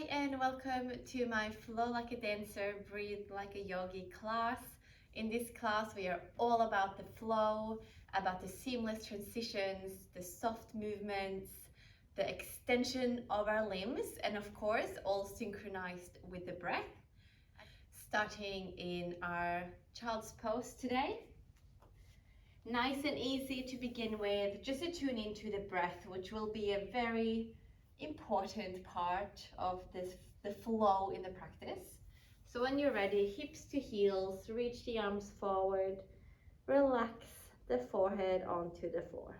Hi and welcome to my Flow Like a Dancer, Breathe Like a Yogi class. In this class we are all about the flow, about the seamless transitions, the soft movements, the extension of our limbs, and of course all synchronized with the breath. Starting in our child's pose today. Nice and easy to begin with, just to tune into the breath, which will be a very important part of the flow in the practice. So when you're ready, hips to heels, reach the arms forward, relax the forehead onto the floor.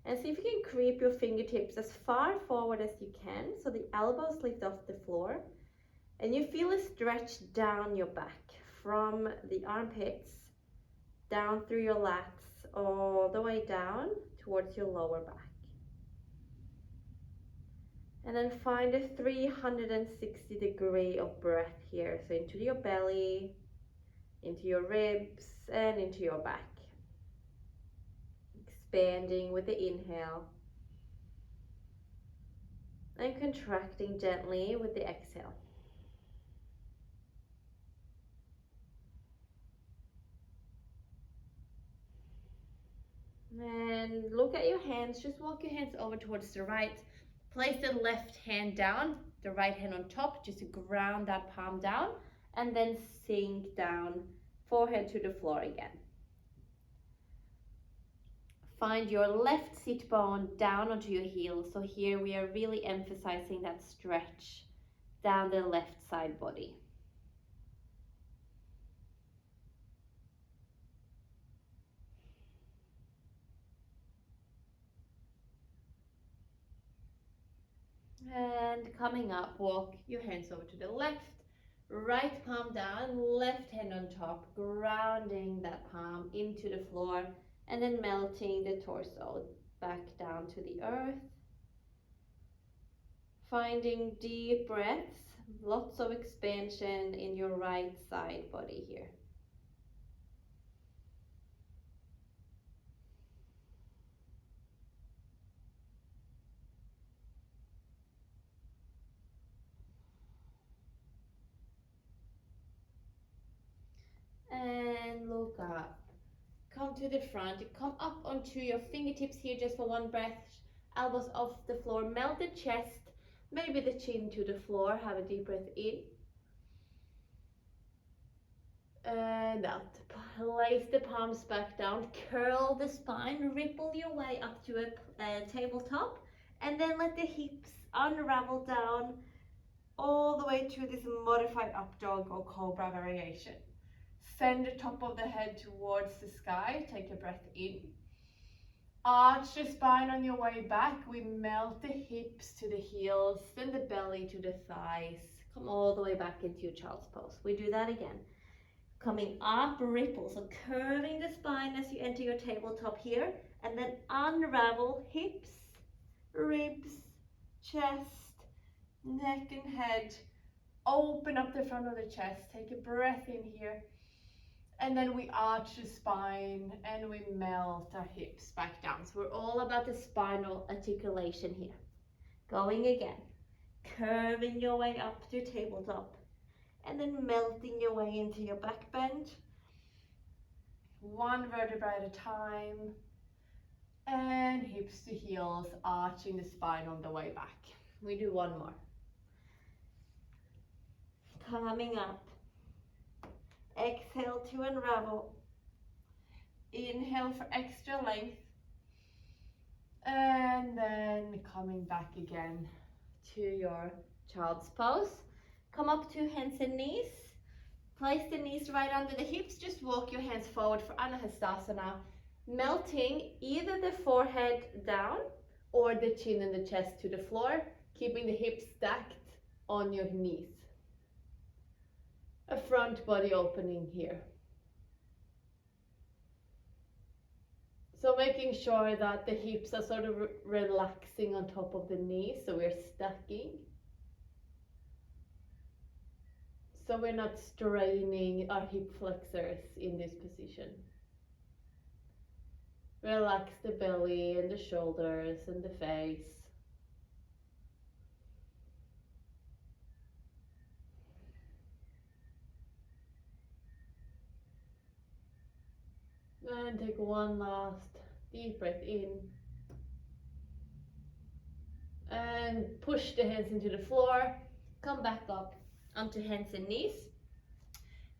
And see if you can creep your fingertips as far forward as you can, so the elbows lift off the floor, and you feel a stretch down your back from the armpits, down through your lats, all the way down towards your lower back. And then find a 360-degree of breath here. So into your belly, into your ribs, and into your back. Expanding with the inhale. And contracting gently with the exhale. And look at your hands. Just walk your hands over towards the right. Place the left hand down, the right hand on top, just to ground that palm down, and then sink down, forehead to the floor again. Find your left sit bone down onto your heel. So here we are really emphasizing that stretch down the left side body. And coming up, walk your hands over to the left, right palm down, left hand on top, grounding that palm into the floor, and then melting the torso back down to the earth. Finding deep breaths, lots of expansion in your right side body here. And look up. Come to the front, come up onto your fingertips here just for one breath, elbows off the floor, melt the chest, maybe the chin to the floor, have a deep breath in. And out. Place the palms back down, curl the spine, ripple your way up to a tabletop, and then let the hips unravel down all the way to this modified up dog or cobra variation. Send the top of the head towards the sky, take a breath in. Arch the spine on your way back, we melt the hips to the heels, then the belly to the thighs. Come all the way back into your child's pose. We do that again. Coming up, ripple, so curving the spine as you enter your tabletop here, and then unravel hips, ribs, chest, neck and head. Open up the front of the chest, take a breath in here, and then we arch the spine and we melt our hips back down. So we're all about the spinal articulation here. Going again, curving your way up to tabletop, and then melting your way into your back bend. One vertebra at a time, and hips to heels, arching the spine on the way back. We do one more. Coming up, exhale to unravel, inhale for extra length, and then coming back again to your child's pose. Come up to hands and knees, place the knees right under the hips, just walk your hands forward for Anahastasana, melting either the forehead down or the chin and the chest to the floor, keeping the hips stacked on your knees. A front body opening here. So making sure that the hips are sort of relaxing on top of the knees, so we're stacking. So we're not straining our hip flexors in this position. Relax the belly and the shoulders and the face. And take one last deep breath in. And push the hands into the floor. Come back up onto hands and knees.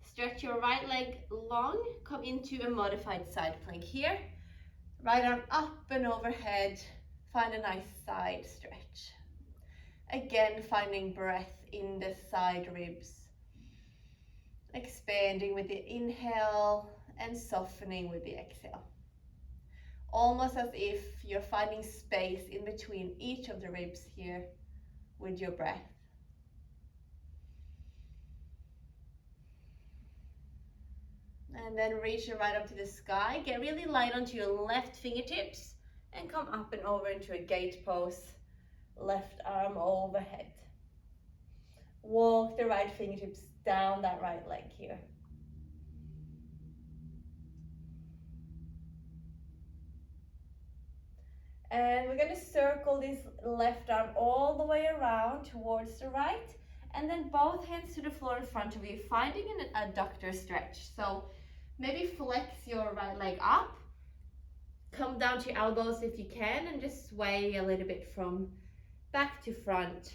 Stretch your right leg long. Come into a modified side plank here. Right arm up and overhead. Find a nice side stretch. Again, finding breath in the side ribs. Expanding with the inhale and softening with the exhale. Almost as if you're finding space in between each of the ribs here with your breath. And then reach your right up to the sky. Get really light onto your left fingertips and come up and over into a gate pose. Left arm overhead. Walk the right fingertips down that right leg here. And we're going to circle this left arm all the way around towards the right. And then both hands to the floor in front of you, finding an adductor stretch. So maybe flex your right leg up. Come down to your elbows if you can and just sway a little bit from back to front.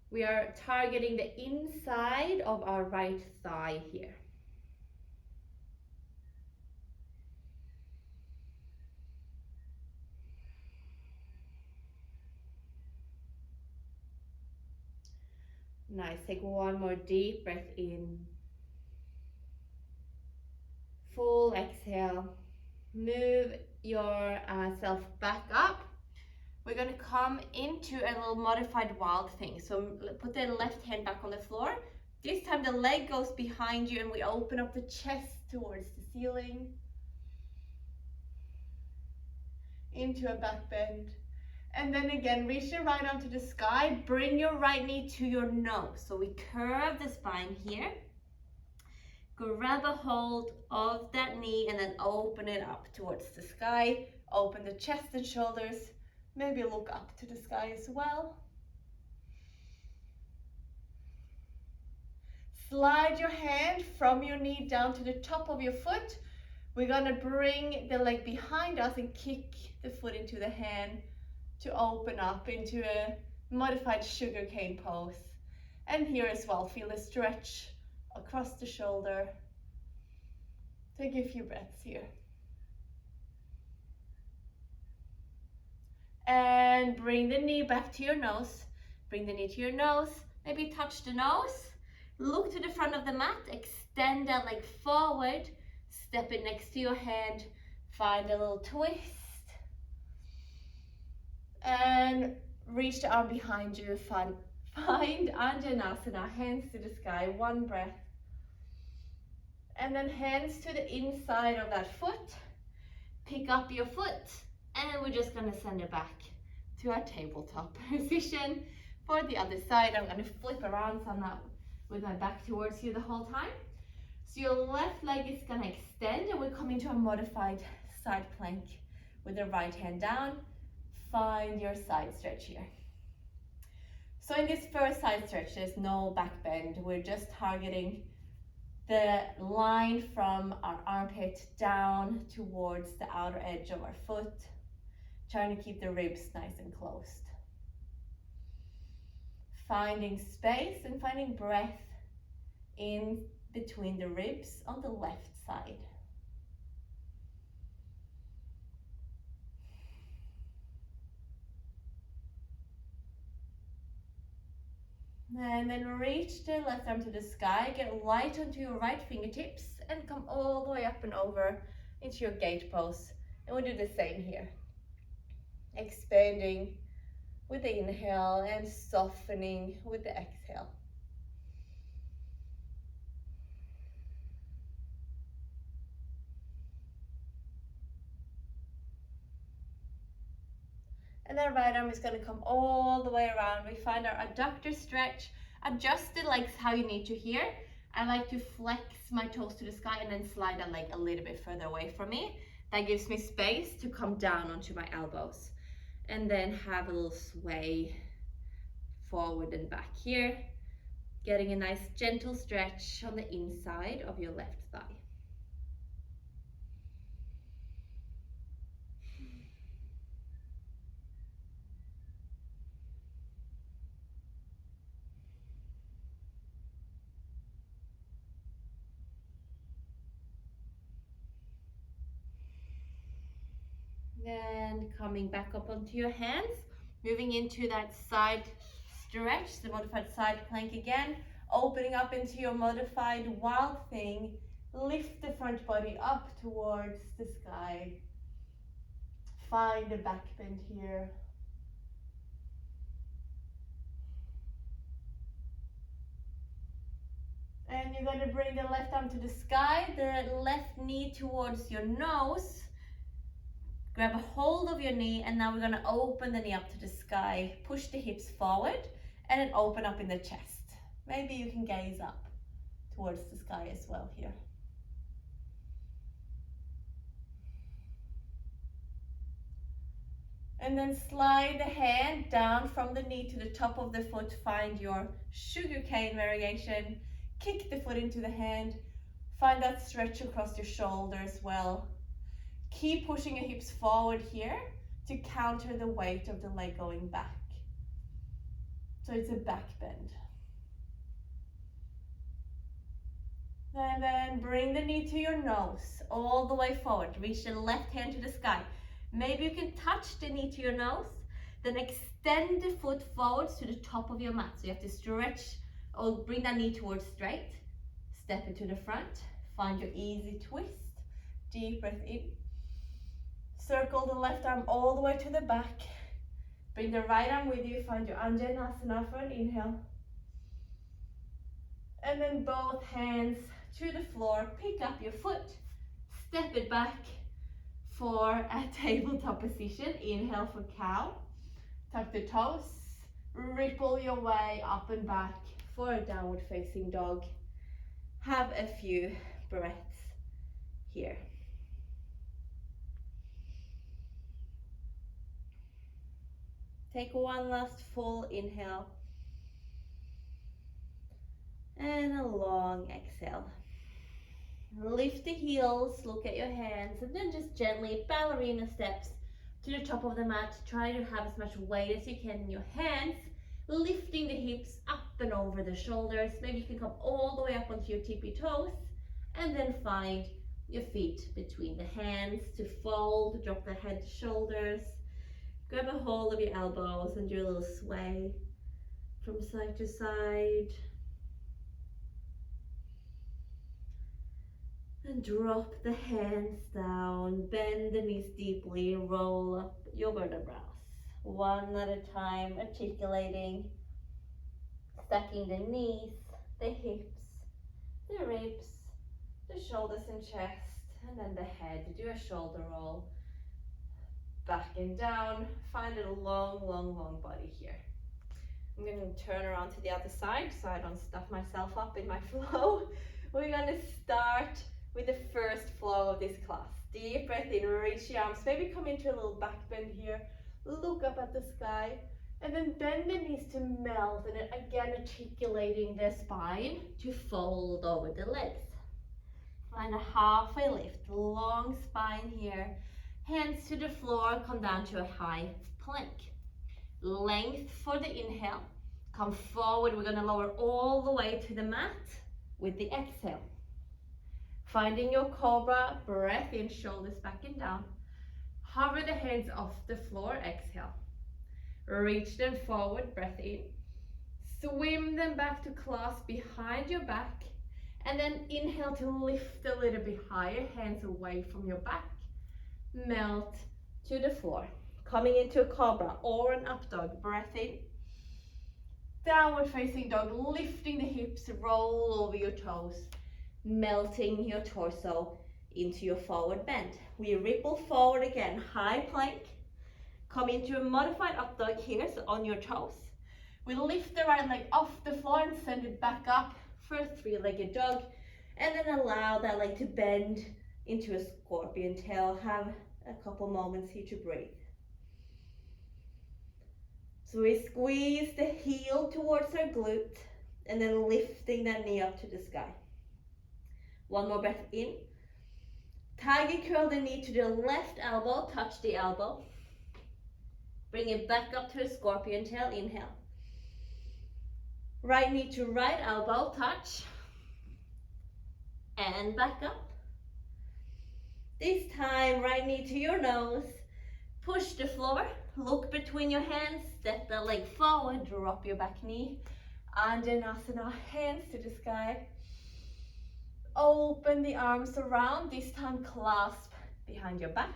We are targeting the inside of our right thigh here. Nice, take one more deep breath in. Full exhale. Move yourself back up. We're going to come into a little modified wild thing. So put the left hand back on the floor. This time the leg goes behind you and we open up the chest towards the ceiling. Into a back bend. And then again, reach your right arm to the sky. Bring your right knee to your nose. So we curve the spine here. Grab a hold of that knee and then open it up towards the sky. Open the chest and shoulders. Maybe look up to the sky as well. Slide your hand from your knee down to the top of your foot. We're going to bring the leg behind us and kick the foot into the hand to open up into a modified sugar cane pose. And here as well, feel a stretch across the shoulder. Take a few breaths here. And bring the knee back to your nose. Bring the knee to your nose. Maybe touch the nose. Look to the front of the mat. Extend that leg forward. Step it next to your hand. Find a little twist. And reach the arm behind you. Find Anjanasana, hands to the sky. One breath. And then hands to the inside of that foot. Pick up your foot. And we're just going to send it back to our tabletop position. For the other side, I'm going to flip around so I'm not with my back towards you the whole time. So your left leg is going to extend and we're coming to a modified side plank with the right hand down. Find your side stretch here. So in this first side stretch, there's no back bend. We're just targeting the line from our armpit down towards the outer edge of our foot. Trying to keep the ribs nice and closed. Finding space and finding breath in between the ribs on the left side. And then reach the left arm to the sky, get light onto your right fingertips and come all the way up and over into your gate pose. And we'll do the same here. Expanding with the inhale and softening with the exhale. And then right arm is going to come all the way around. We find our adductor stretch. Adjust the legs how you need to here. I like to flex my toes to the sky and then slide the leg a little bit further away from me. That gives me space to come down onto my elbows. And then have a little sway forward and back here. Getting a nice gentle stretch on the inside of your left thigh. and coming back up onto your hands, moving into that side stretch, the modified side plank again, opening up into your modified wild thing. Lift the front body up towards the sky. Find a back bend here. And you're going to bring the left arm to the sky, the left knee towards your nose. Grab a hold of your knee, and now we're going to open the knee up to the sky. Push the hips forward and then open up in the chest. Maybe you can gaze up towards the sky as well here. And then slide the hand down from the knee to the top of the foot. Find your sugarcane variation. Kick the foot into the hand. Find that stretch across your shoulder as well. Keep pushing your hips forward here to counter the weight of the leg going back. So it's a back bend. And then bring the knee to your nose, all the way forward. Reach the left hand to the sky. Maybe you can touch the knee to your nose, then extend the foot forwards to the top of your mat. So you have to stretch or bring that knee towards straight. Step it to the front. Find your easy twist. Deep breath in. Circle the left arm all the way to the back. Bring the right arm with you. Find your Anjaneyasana for an inhale. And then both hands to the floor. Pick up your foot. Step it back for a tabletop position. Inhale for cow. Tuck the toes. Ripple your way up and back for a downward facing dog. Have a few breaths here. Take one last full inhale and a long exhale. Lift the heels, look at your hands, and then just gently ballerina steps to the top of the mat. Try to have as much weight as you can in your hands, lifting the hips up and over the shoulders. Maybe you can come all the way up onto your tippy toes, and then find your feet between the hands to fold, drop the head, shoulders. Grab a hold of your elbows and do a little sway from side to side. And drop the hands down, bend the knees deeply, roll up your vertebrae. One at a time, articulating, stacking the knees, the hips, the ribs, the shoulders and chest, and then the head. Do a shoulder roll. Back and down. Find a long, long, long body here. I'm going to turn around to the other side so I don't stuff myself up in my flow. We're going to start with the first flow of this class. Deep breath in, reach your arms. Maybe come into a little back bend here. Look up at the sky. And then bend the knees to melt. And then again, articulating the spine to fold over the legs. Find a halfway lift. Long spine here. Hands to the floor, come down to a high plank. Length for the inhale. Come forward, we're gonna lower all the way to the mat with the exhale. Finding your cobra, breath in, shoulders back and down. Hover the hands off the floor, exhale. Reach them forward, breath in. Swim them back to clasp behind your back. And then inhale to lift a little bit higher, hands away from your back. Melt to the floor. Coming into a cobra or an up dog, breath in. Downward facing dog, lifting the hips, roll over your toes, melting your torso into your forward bend. We ripple forward again, high plank. Come into a modified up dog here, so on your toes. We lift the right leg off the floor and send it back up for a three-legged dog. And then allow that leg to bend into a scorpion tail. Have a couple moments here to breathe. So we squeeze the heel towards our glute and then lifting that knee up to the sky. One more breath in. Tiger curl the knee to the left elbow, touch the elbow. Bring it back up to a scorpion tail, inhale. Right knee to right elbow, touch. And back up. This time, right knee to your nose. Push the floor, look between your hands, step the leg forward, drop your back knee. Anjanasana, hands to the sky. Open the arms around, this time clasp behind your back.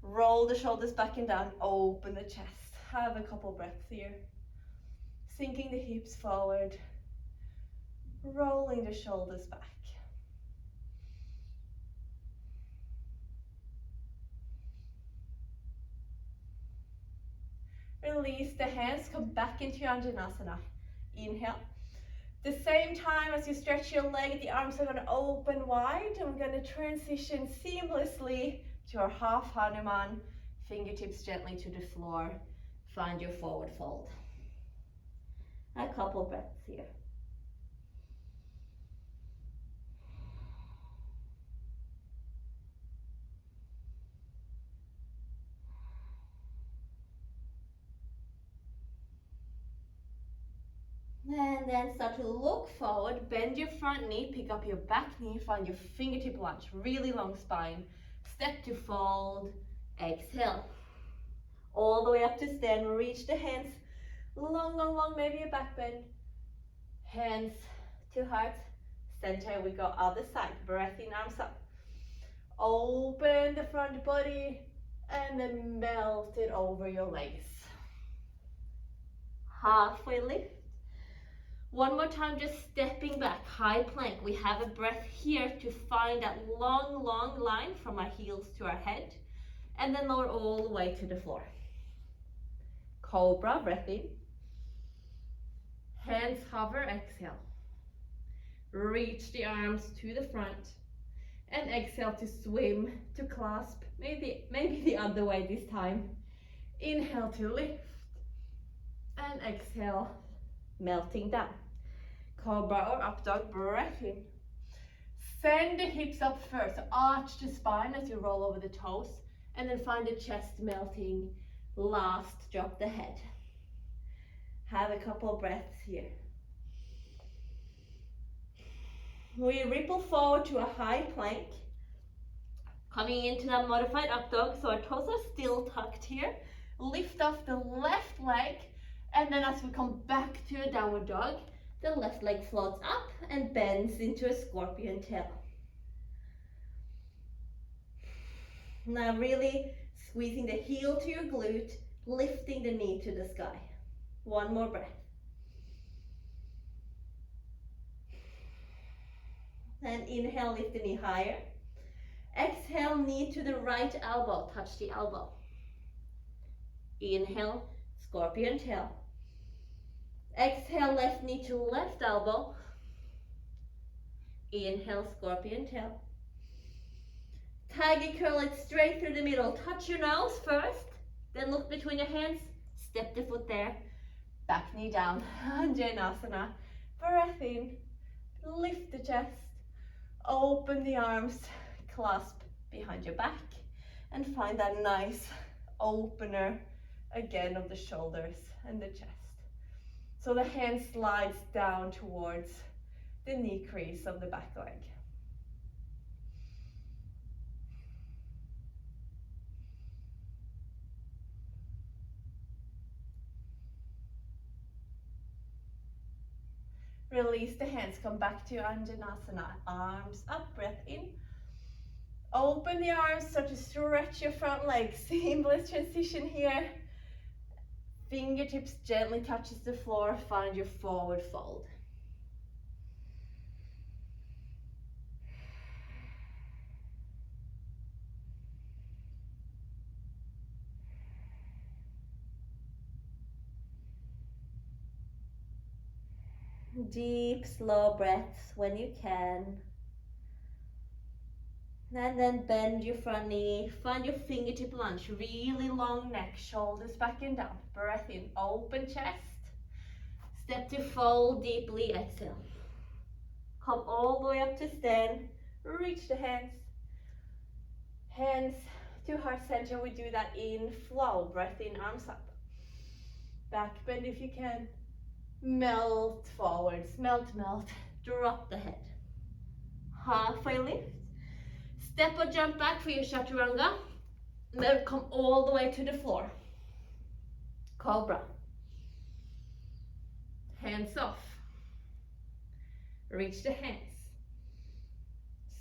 Roll the shoulders back and down, open the chest. Have a couple breaths here. Sinking the hips forward, rolling the shoulders back. Release the hands, come back into your Anjanasana. Inhale. The same time as you stretch your leg, the arms are going to open wide, and we're going to transition seamlessly to our half Hanuman. Fingertips gently to the floor. Find your forward fold. A couple breaths here. And then start to look forward, bend your front knee, pick up your back knee, find your fingertip lunge, really long spine. Step to fold, exhale. All the way up to stand, reach the hands, long, long, long, maybe a back bend. Hands to heart, center, we go other side, breath in, arms up. Open the front body, and then melt it over your legs. Halfway lift. One more time, just stepping back, high plank. We have a breath here to find that long, long line from our heels to our head, and then lower all the way to the floor. Cobra, breath in. Hands hover, exhale. Reach the arms to the front, and exhale to swim, to clasp, maybe the other way this time. Inhale to lift, and exhale, melting down. Cobra or up dog, breath in. Send the hips up first, arch the spine as you roll over the toes, and then find the chest melting. Last, drop the head. Have a couple breaths here. We ripple forward to a high plank. Coming into that modified up dog, so our toes are still tucked here. Lift off the left leg, and then as we come back to a downward dog, the left leg floats up and bends into a scorpion tail. Now really squeezing the heel to your glute, lifting the knee to the sky. One more breath. And inhale, lift the knee higher. Exhale, knee to the right elbow, touch the elbow. Inhale, scorpion tail. Exhale, left knee to left elbow. Inhale, scorpion tail. Tiger curl it straight through the middle. Touch your nose first, then look between your hands. Step the foot there. Back knee down. Anjanasana. Breath in. Lift the chest. Open the arms. Clasp behind your back. And find that nice opener again of the shoulders and the chest. So the hand slides down towards the knee crease of the back leg. Release the hands, come back to Anjanasana. Arms up, breath in. Open the arms, start to stretch your front leg. Seamless transition here. Fingertips gently touches the floor, find your forward fold. Deep, slow breaths when you can. And then bend your front knee, find your fingertip lunge, really long neck, shoulders back and down. Breath in, open chest. Step to fold deeply, exhale. Come all the way up to stand, reach the hands. Hands to heart center, we do that in flow. Breath in, arms up. Back bend if you can. Melt forwards, melt, melt. Drop the head. Halfway lift. Step or jump back for your chaturanga. Then come all the way to the floor. Cobra. Hands off. Reach the hands.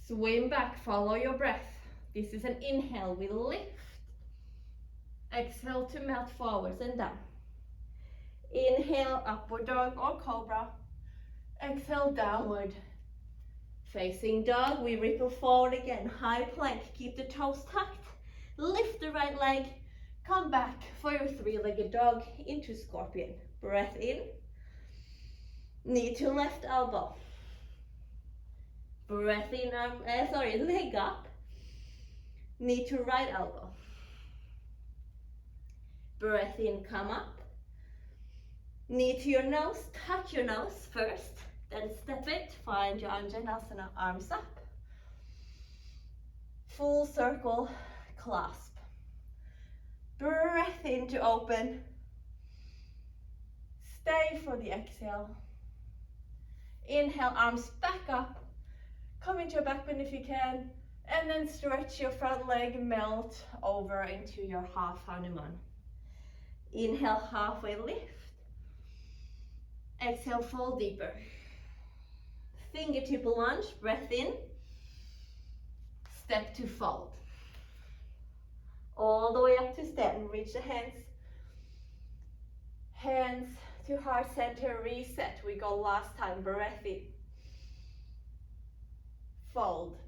Swim back, follow your breath. This is an inhale, we lift. Exhale to melt forwards and down. Inhale, upward dog or cobra. Exhale, downward facing dog. We ripple forward again, high plank. Keep the toes tucked. Lift the right leg. Come back for your three-legged dog into scorpion. Breath in. Knee to left elbow. Breath in, leg up. Knee to right elbow. Breath in, come up. Knee to your nose, touch your nose first, then step it, find your Anjanasana, arms up. Full circle clasp. Breath in to open. Stay for the exhale. Inhale, arms back up. Come into your back bend if you can. And then stretch your front leg, melt over into your half Hanuman. Inhale, halfway lift. Exhale, fold deeper. Fingertip lunge, breath in. Step to fold. All the way up to stand, reach the hands. Hands to heart center, reset. We go last time, breath in. Fold.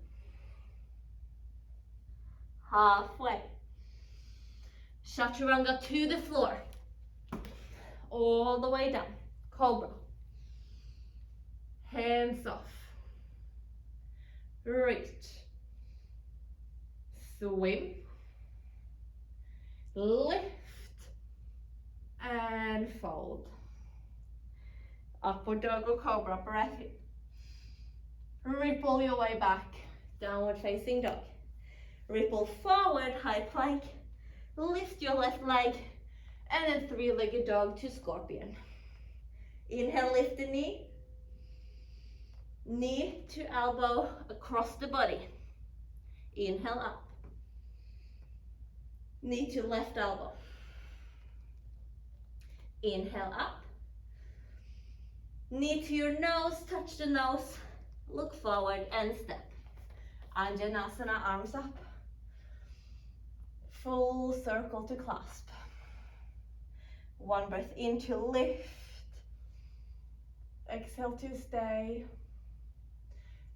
Halfway. Chaturanga to the floor. All the way down. Cobra. Hands off. Reach. Swim. Lift. And fold. Upward dog or cobra, breath in. Ripple your way back. Downward facing dog. Ripple forward, high plank. Lift your left leg. And then three-legged dog to scorpion. Inhale, lift the knee. Knee to elbow across the body. Inhale up. Knee to left elbow. Inhale up. Knee to your nose, touch the nose. Look forward and step. Anjanasana, arms up. Full circle to clasp. One breath in to lift. Exhale to stay.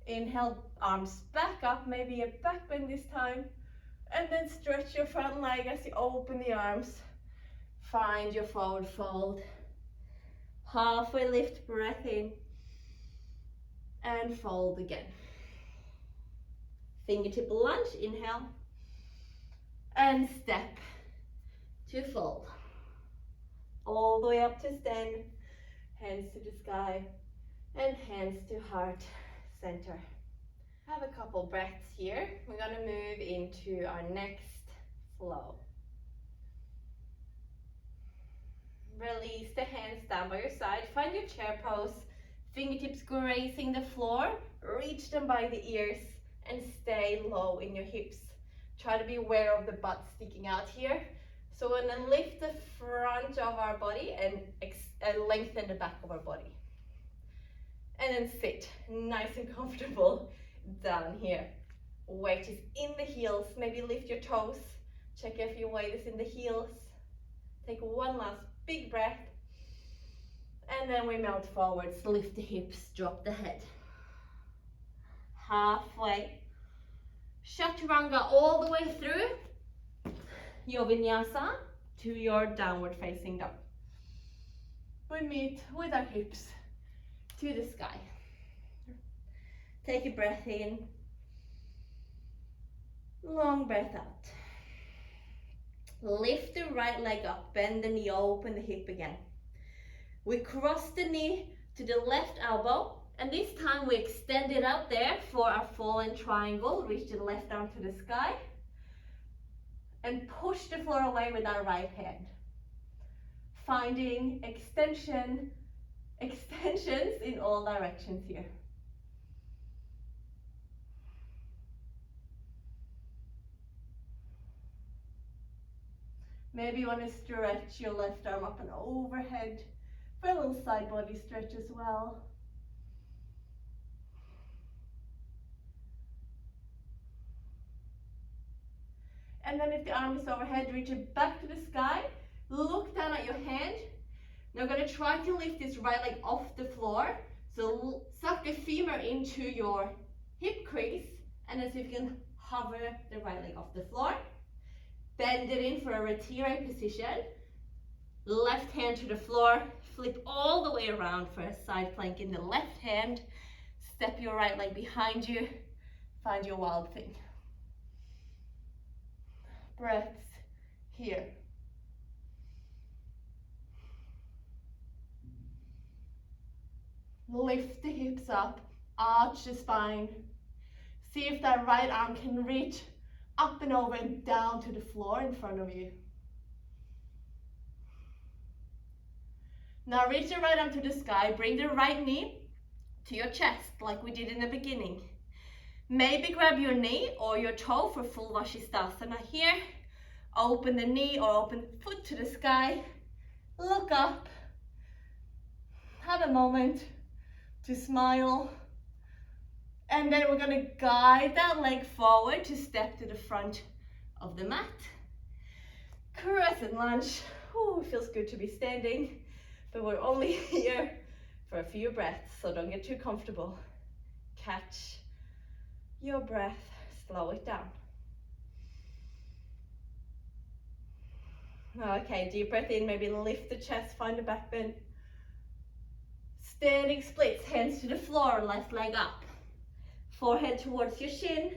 Inhale, arms back up, maybe a back bend this time. And then stretch your front leg as you open the arms. Find your forward fold. Halfway lift, breath in. And fold again. Fingertip lunge, inhale. And step to fold. All the way up to stand. Hands to the sky. And hands to heart center. Have a couple breaths here. We're going to move into our next flow. Release the hands down by your side. Find your chair pose. Fingertips grazing the floor. Reach them by the ears and stay low in your hips. Try to be aware of the butt sticking out here. So we're going to lift the front of our body and lengthen the back of our body. And then sit nice and comfortable down here. Weight is in the heels. Maybe lift your toes. Check if your weight is in the heels. Take one last big breath. And then we melt forwards. Lift the hips, drop the head. Halfway. Chaturanga all the way through your Vinyasa to your downward facing dog. We meet with our hips to the sky. Take a breath in. Long breath out. Lift the right leg up, bend the knee, open the hip again. We cross the knee to the left elbow, and this time we extend it out there for our fallen triangle. Reach the left arm to the sky and push the floor away with our right hand. Finding extensions in all directions here. Maybe you want to stretch your left arm up and overhead for a little side body stretch as well. And then if the arm is overhead, reach it back to the sky. Look down at your hand. Now I'm going to try to lift this right leg off the floor. So suck the femur into your hip crease, and as if you can hover the right leg off the floor. Bend it in for a retire position. Left hand to the floor. Flip all the way around for a side plank in the left hand. Step your right leg behind you. Find your wild thing. Breaths here. Lift the hips up, arch the spine. See if that right arm can reach up and over and down to the floor in front of you. Now reach the right arm to the sky, bring the right knee to your chest like we did in the beginning. Maybe grab your knee or your toe for full Vashisthasana here. Open the knee or open the foot to the sky. Look up. Have a moment to smile. And then we're going to guide that leg forward to step to the front of the mat. Crescent lunge. Ooh, it feels good to be standing, but we're only here for a few breaths, so don't get too comfortable. Catch your breath, slow it down. Okay, deep breath in, maybe lift the chest, find the back bend. Standing splits, hands to the floor, left leg up. Forehead towards your shin.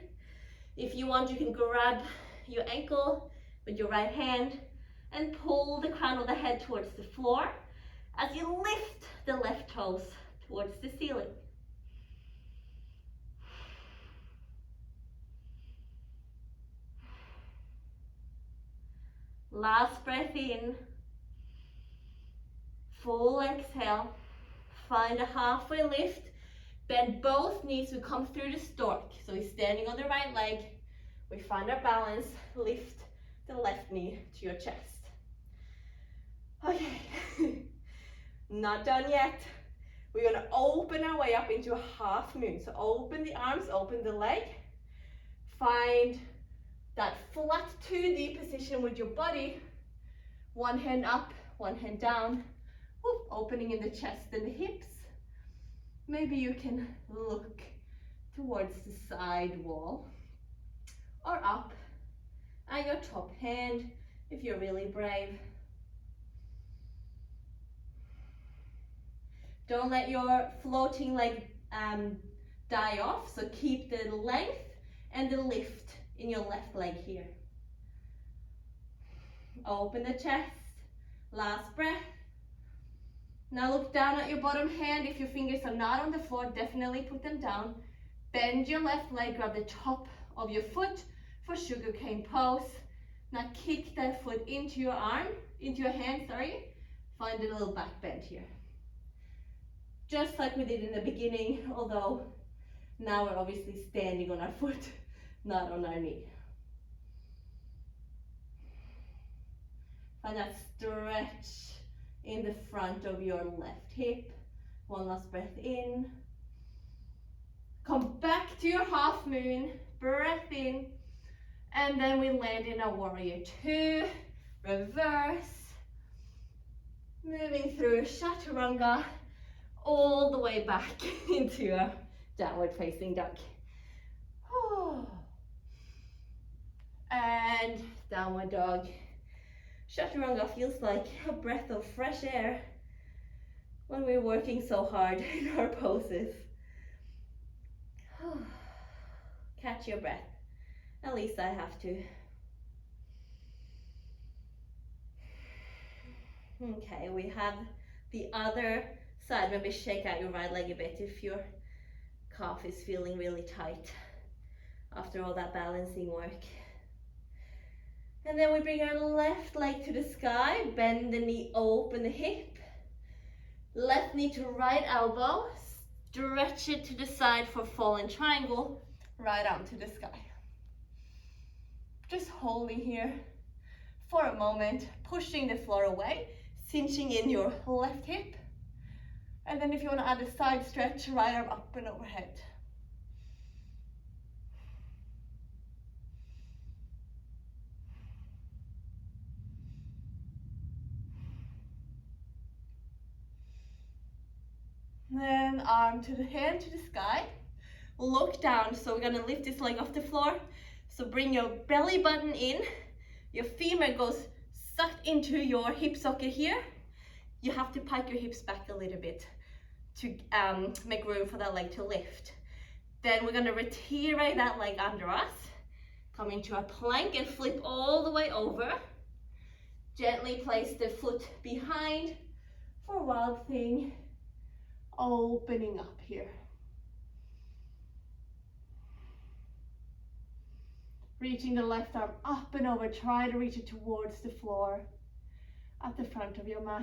If you want, you can grab your ankle with your right hand and pull the crown of the head towards the floor as you lift the left toes towards the ceiling. Last breath in. Full exhale. Find a halfway lift. Bend both knees, we come through the stork. So we're standing on the right leg. We find our balance, lift the left knee to your chest. Okay, not done yet. We're gonna open our way up into a half moon. So open the arms, open the leg. Find that flat 2D position with your body. One hand up, one hand down. Whoop, opening in the chest and the hips. Maybe you can look towards the side wall or up at your top hand if you're really brave. Don't let your floating leg die off, so keep the length and the lift in your left leg here. Open the chest, last breath. Now look down at your bottom hand. If your fingers are not on the floor, definitely put them down. Bend your left leg, grab the top of your foot for sugarcane pose. Now kick that foot into your arm, into your hand, sorry. Find a little back bend here. Just like we did in the beginning, although now we're obviously standing on our foot, not on our knee. Find that stretch in the front of your left hip. One last breath in. Come back to your half moon, breath in, and then we land in a warrior two, reverse, moving through chaturanga, all the way back into a downward facing dog. And downward dog. Chaturanga feels like a breath of fresh air when we're working so hard in our poses. Catch your breath. At least I have to. Okay, we have the other side. Maybe shake out your right leg a bit if your calf is feeling really tight after all that balancing work. And then we bring our left leg to the sky, bend the knee, open the hip. Left knee to right elbow, stretch it to the side for fallen triangle, right arm to the sky. Just holding here for a moment, pushing the floor away, cinching in your left hip. And then if you want to add a side stretch, right arm up and overhead. Then arm to the hand to the sky. Look down, so we're gonna lift this leg off the floor. So bring your belly button in, your femur goes sucked into your hip socket here. You have to pike your hips back a little bit to make room for that leg to lift. Then we're gonna rotate that leg under us, come into a plank and flip all the way over. Gently place the foot behind for Wild Thing, opening up here. Reaching the left arm up and over, try to reach it towards the floor at the front of your mat.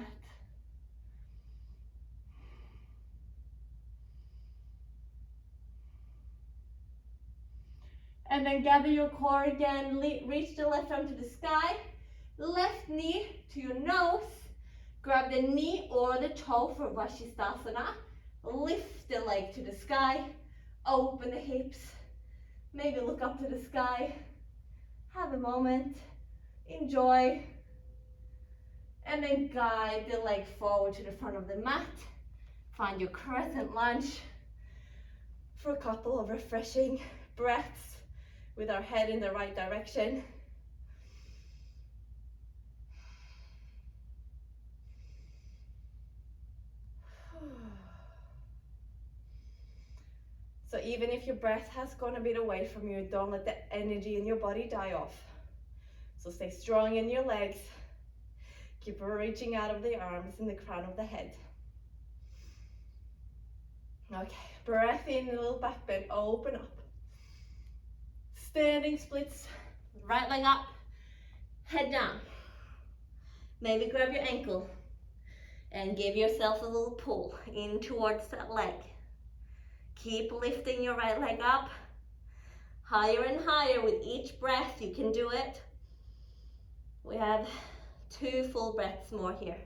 And then gather your core again, reach the left arm to the sky, left knee to your nose, grab the knee or the toe for Vashisthasana, lift the leg to the sky, open the hips, maybe look up to the sky, have a moment, enjoy, and then guide the leg forward to the front of the mat. Find your crescent lunge for a couple of refreshing breaths with our head in the right direction. So even if your breath has gone a bit away from you, don't let the energy in your body die off. So stay strong in your legs. Keep reaching out of the arms and the crown of the head. Okay, breath in, a little back bend, open up. Standing splits, right leg up, head down. Maybe grab your ankle and give yourself a little pull in towards that leg. Keep lifting your right leg up, higher and higher with each breath. You can do it. We have 2 full breaths more here.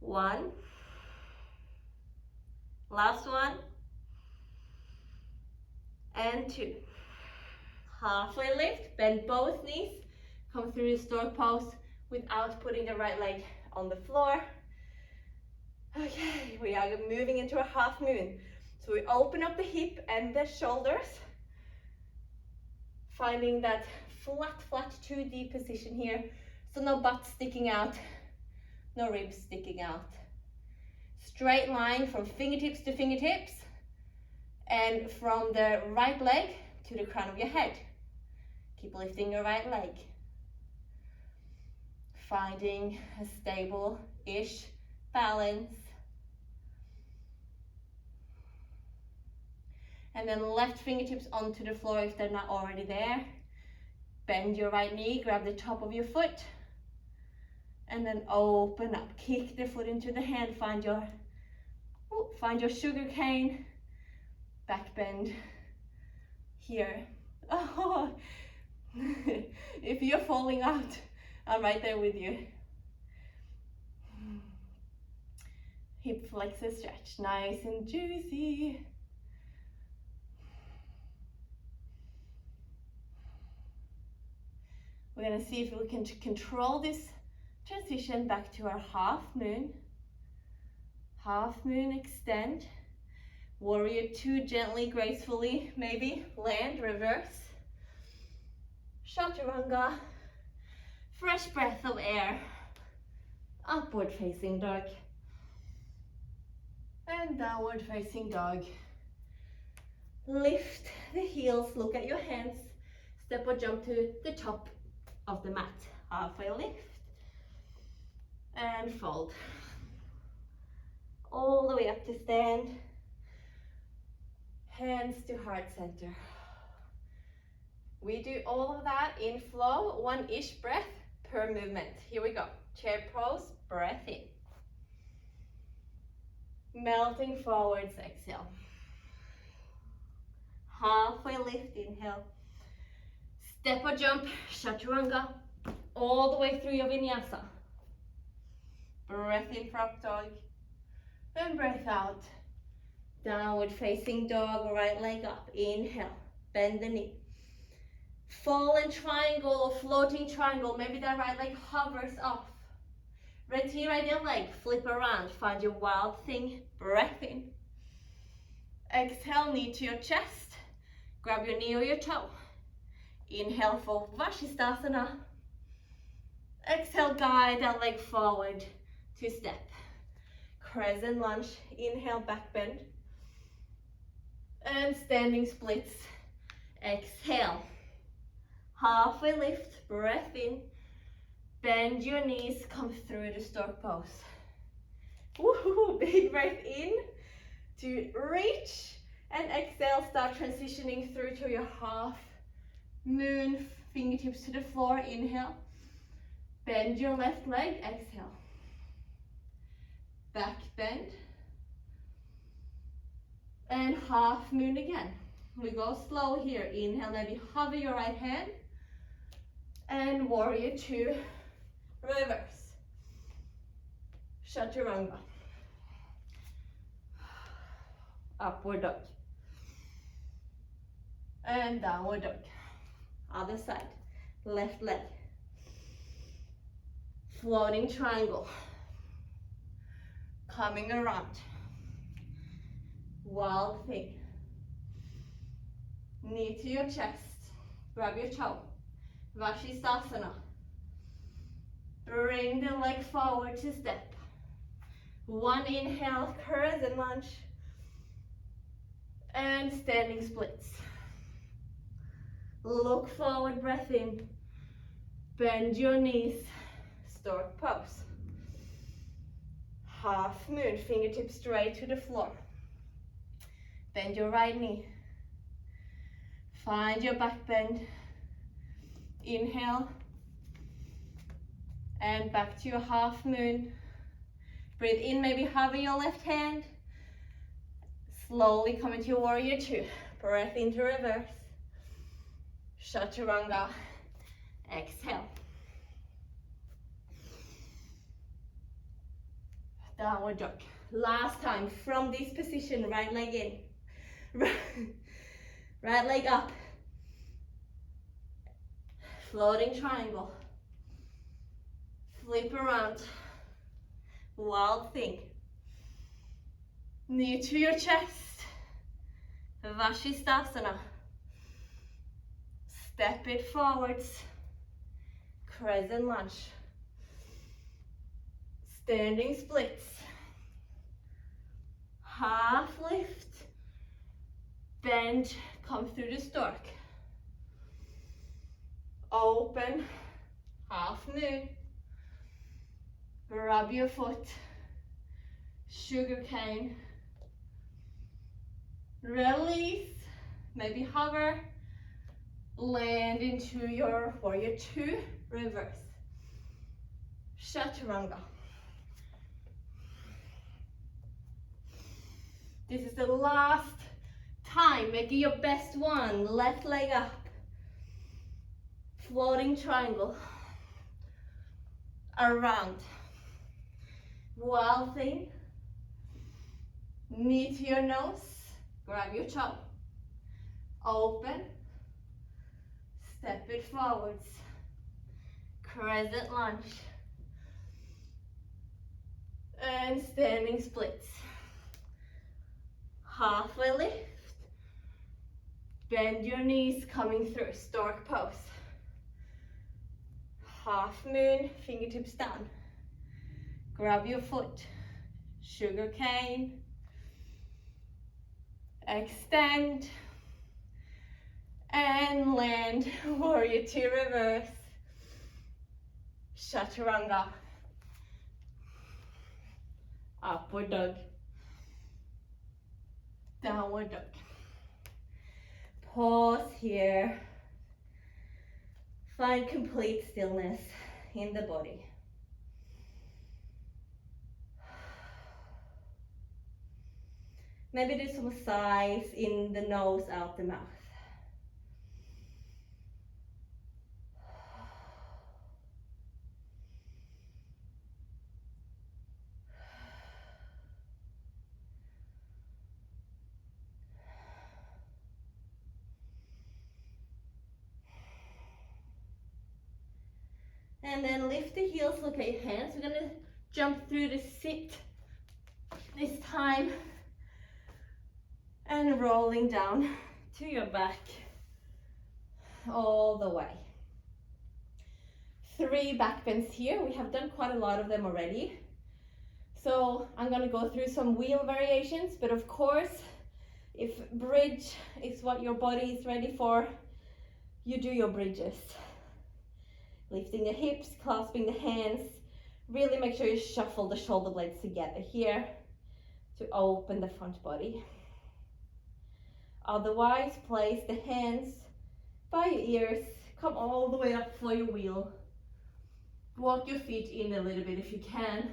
1. Last one. And 2. Halfway lift, bend both knees, come through the stork pose without putting the right leg on the floor. Okay, we are moving into a half moon. So we open up the hip and the shoulders, finding that flat 2D position here. So no butt sticking out, no ribs sticking out. Straight line from fingertips to fingertips, and from the right leg to the crown of your head. Keep lifting your right leg. Finding a stable-ish balance. And then left fingertips onto the floor if they're not already there. Bend your right knee, grab the top of your foot. And then open up. Kick the foot into the hand. Find your sugar cane. Back bend here. Oh, if you're falling out, I'm right there with you. Hip flexor stretch, nice and juicy. We're gonna see if we can control this transition back to our half moon. Half moon extend. Warrior 2, gently, gracefully, maybe land, reverse. Chaturanga, fresh breath of air. Upward facing dog. And downward facing dog. Lift the heels, look at your hands. Step or jump to the top of the mat. Halfway lift. And fold. All the way up to stand. Hands to heart center. We do all of that in flow, 1-ish breath per movement. Here we go. Chair pose, breath in. Melting forwards, exhale. Halfway lift, inhale. Step or jump, chaturanga, all the way through your vinyasa. Breath in for up dog, and breath out. Downward facing dog, right leg up. Inhale, bend the knee. Fallen triangle or floating triangle, maybe that right leg hovers off. Rotate your leg, flip around, find your wild thing, breath in. Exhale, knee to your chest, grab your knee or your toe. Inhale for Vashisthasana. Exhale, guide that leg forward to step. Crescent lunge, inhale, back bend. And standing splits, exhale. Halfway lift, breath in. Bend your knees, come through the stork pose. Woohoo, big breath in to reach. And exhale, start transitioning through to your half moon, fingertips to the floor, inhale. Bend your left leg, exhale. Back bend. And half moon again. We go slow here. Inhale, maybe hover your right hand. And warrior two, reverse. Chaturanga. Upward dog. And downward dog. Other side. Left leg. Floating triangle. Coming around. Wild thing. Knee to your chest. Grab your toe. Vashisthasana. Bring the leg forward to step. One inhale, crescent lunge. And standing splits. Look forward, breath in. Bend your knees, stork pose. Half moon, fingertips straight to the floor. Bend your right knee. Find your back bend. Inhale. And back to your half moon. Breathe in, maybe hover your left hand. Slowly come into your warrior two. Breath into reverse. Chaturanga. Exhale. Downward dog. Last time from this position, right leg in. Right leg up. Floating triangle. Flip around. Wild thing. Knee to your chest. Vashisthasana. Step it forwards. Crescent lunge. Standing splits. Half lift. Bend, come through the stork. Open, half moon. Grab your foot. Sugar cane. Release, maybe hover. Land into your warrior two, reverse. Chaturanga. This is the last time, make it your best one. Left leg up. Floating triangle. Around. Wild thing. Knee to your nose. Grab your toe. Open. Step it forwards. Crescent lunge. And standing splits. Halfway lift. Bend your knees coming through, stork pose. Half moon, fingertips down. Grab your foot, sugar cane. Extend. And land, warrior two, reverse. Chaturanga. Upward dog. Downward dog. Pause here. Find complete stillness in the body. Maybe do some sighs in the nose, out the mouth. And then lift the heels, look at your hands. We're gonna jump through the sit this time. And rolling down to your back all the way. 3 back bends here. We have done quite a lot of them already. So I'm gonna go through some wheel variations, but of course, if bridge is what your body is ready for, you do your bridges. Lifting the hips, clasping the hands. Really make sure you shuffle the shoulder blades together here to open the front body. Otherwise, place the hands by your ears. Come all the way up for your wheel. Walk your feet in a little bit if you can.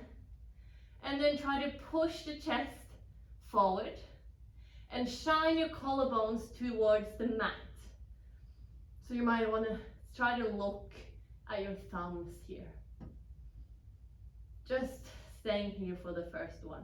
And then try to push the chest forward and shine your collarbones towards the mat. So you might want to try to look at your thumbs here. Just staying here for the first one.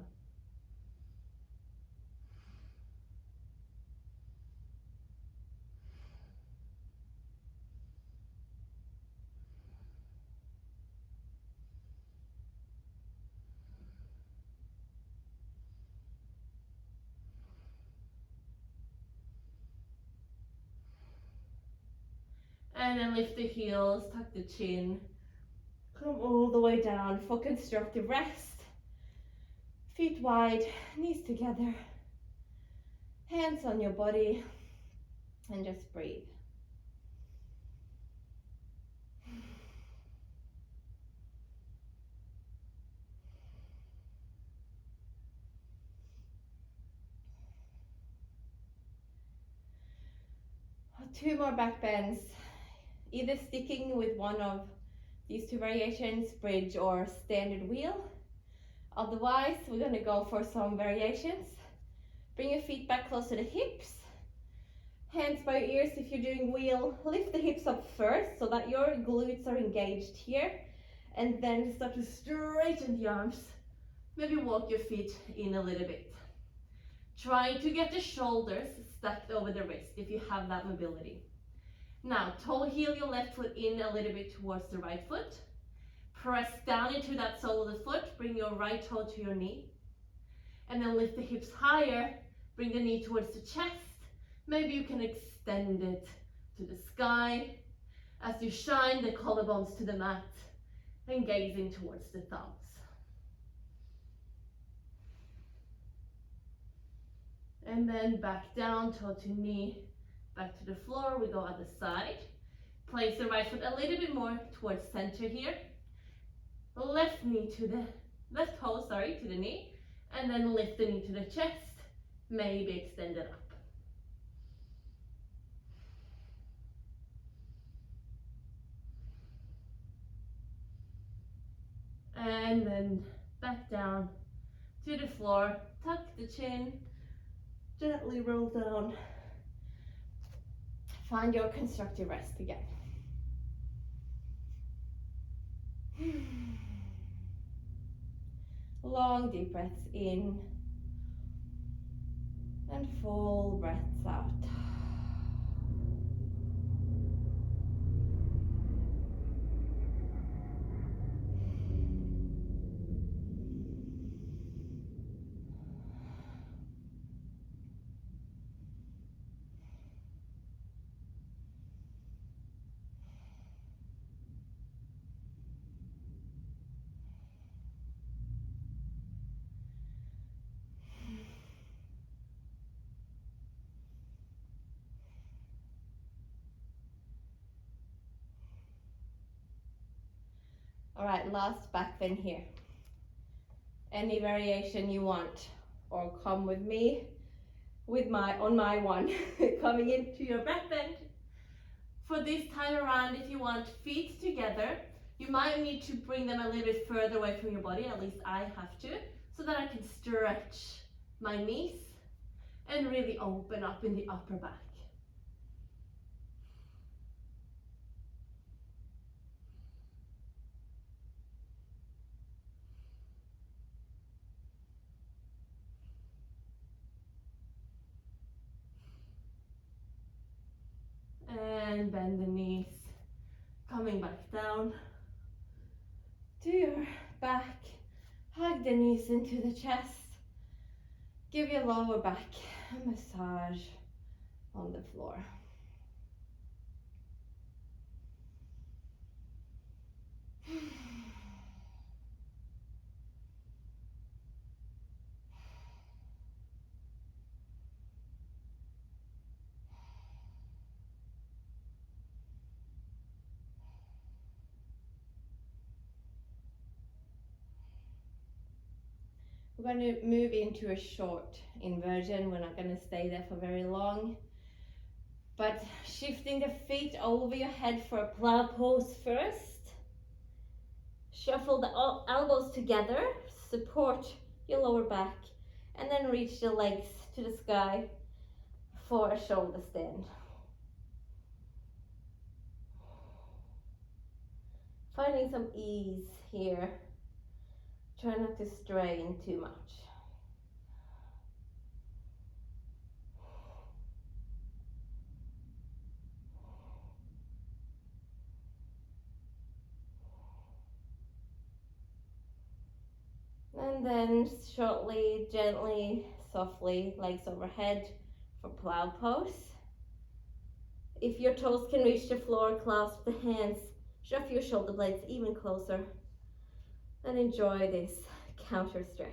And then lift the heels, tuck the chin, come all the way down for constructive rest. Feet wide, knees together, hands on your body, and just breathe. Two more back bends, either sticking with one of these 2 variations, bridge or standard wheel. Otherwise, we're going to go for some variations. Bring your feet back close to the hips. Hands by your ears if you're doing wheel. Lift the hips up first so that your glutes are engaged here. And then start to straighten the arms. Maybe walk your feet in a little bit. Trying to get the shoulders stacked over the wrist if you have that mobility. Now, toe heel your left foot in a little bit towards the right foot. Press down into that sole of the foot. Bring your right toe to your knee. And then lift the hips higher. Bring the knee towards the chest. Maybe you can extend it to the sky as you shine the collarbones to the mat and gazing towards the thumbs. And then back down, toe to knee, back to the floor. We go other side. Place the right foot a little bit more towards center here. Left knee to the, left toe, to the knee. And then lift the knee to the chest. Maybe extend it up. And then back down to the floor. Tuck the chin. Gently roll down. Find your constructive rest again. Long deep breaths in and full breaths out. All right, last back bend here. Any variation you want, or come with me with on my one. Coming into your back bend. For this time around, if you want feet together, you might need to bring them a little bit further away from your body, at least I have to, so that I can stretch my knees and really open up in the upper back. And bend the knees, coming back down. back. Hug the knees into the chest. Give your lower back a massage on the floor. We're going to move into a short inversion. We're not going to stay there for very long. But shifting the feet over your head for a plow pose first. Shuffle the elbows together, support your lower back, and then reach the legs to the sky for a shoulder stand. Finding some ease here. Try not to strain too much. And then shortly, gently, softly, legs overhead for plow pose. If your toes can reach the floor, clasp the hands, shove your shoulder blades even closer, and enjoy this counter stretch.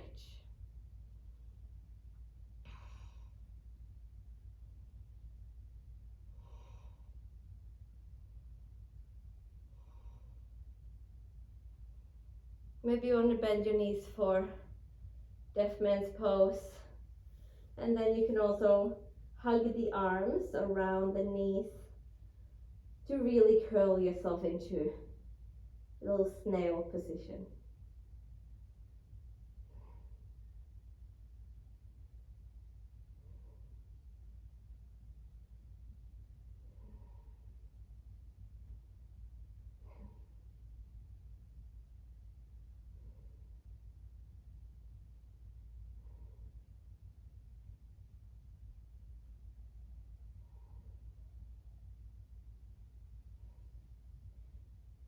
Maybe you want to bend your knees for deaf man's pose. And then you can also hug the arms around the knees to really curl yourself into a little snail position.